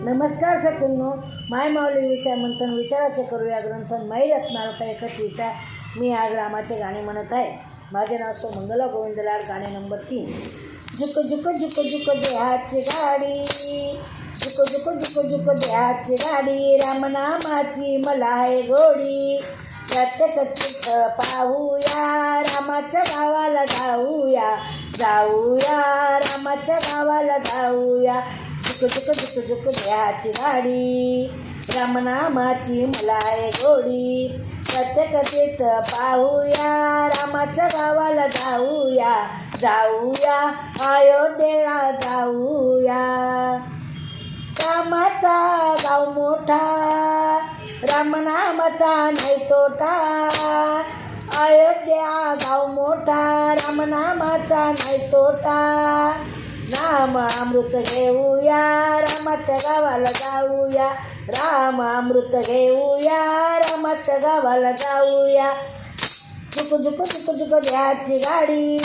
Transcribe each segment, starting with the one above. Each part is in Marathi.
नमस्कार सत्तूंनो, माय माऊली विचार मंथन विचाराचे करूया ग्रंथन मै रत्नालका एकच विचार. मी आज रामाचे गाणे म्हणत आहे. माझे नाव मंगला गोविंद लाड. गाणे नंबर 3. झुक झुक झुक झुक देहाची गाडी, झुक झुक झुक झुक देहाची गाडी, रामनामाची मला आहे गोडी. प्रत्येक तीर्थ पाहूया, रामाच्या गावाला जाऊया, जाऊया रामाच्या गावाला जाऊया. झुक झुक झुक झुक देहाची गाडी, रामनामाची मला आहे गोडी. प्रत्येक तीर्थ पाहूया, रामाच्या गावाला जाऊया, जाऊया अयोध्येला जाऊया. रामाचा गाव मोठा, रामनामाचा नाही तोटा. अयोध्या गाव मोठा, रामनामाचा नाही तोटा. राम अमृत घेऊया, रामाच्या गावाला जाऊया, राम अमृत घेऊया, रामाच्या गावाला जाऊया. झुक झुक झुक झुक देहाची गाडी,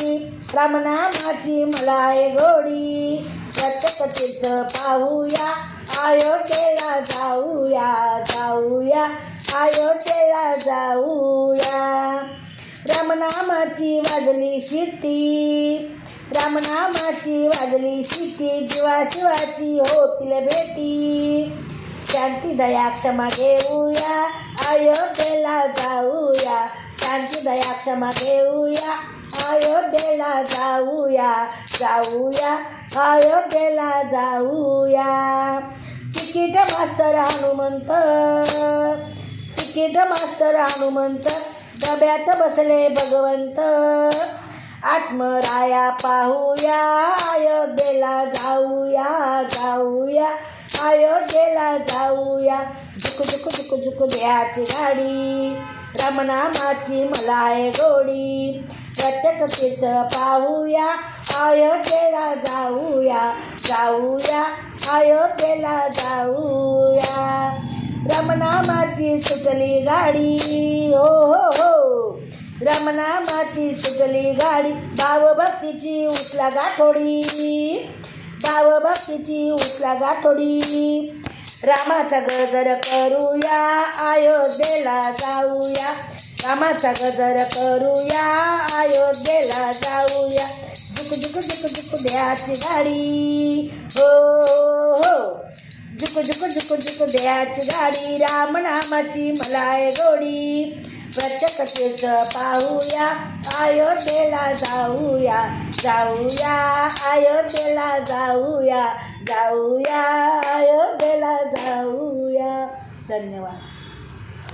रामनामाची मला आहे गोडी. प्रत्येक तीर्थ पाहूया, अयोध्येला जाऊया, जाऊया अयोध्येला जाऊया. रामनामाची वाजली शिट्टी, रामनामाची वाजली शिट्टी, जीवा शिवाची होतील भेटी. शांती दया क्षमा घेऊया, अयोध्येला जाऊया, शांती दया क्षमा घेऊया, अयोध्येला जाऊया, जाऊया अयोध्येला जाऊया. तिकीट मास्तर हनुमंत, तिकीट मास्तर हनुमंत, डब्यात बसले भगवंत. आत्मराया पाहूया, अयोध्येला जाऊया, जाऊया अयोध्येला जाऊया. झुक झुक झुक झुक देहाची गाडी, रामनामाची मला आहे गोडी. प्रत्येक तीर्थ पाहूया, अयोध्येला जाऊया, जाऊया अयोध्येला जाऊया. रामनामाची सुटली गाडी, हो हो हो, रामनामाची सुटली गाडी. भावभक्तीची उचला गाठोडी, भावभक्तीची उचला गाठोडी. रामाचा गजर करूया, अयोध्येला जाऊया, रामाचा गजर करूया, अयोध्येला जाऊया. झुक झुक झुक झुक देहाची गाडी, हो हो, झुक झुक झुक झुक देहाची गाडी, रामनामाची मला आहे गोडी. प्रत्येक तीर्थ पाहूया, अयोध्येला जाऊया, जाऊया अयोध्येला जाऊया, जाऊया अयोध्येला जाऊया. धन्यवाद.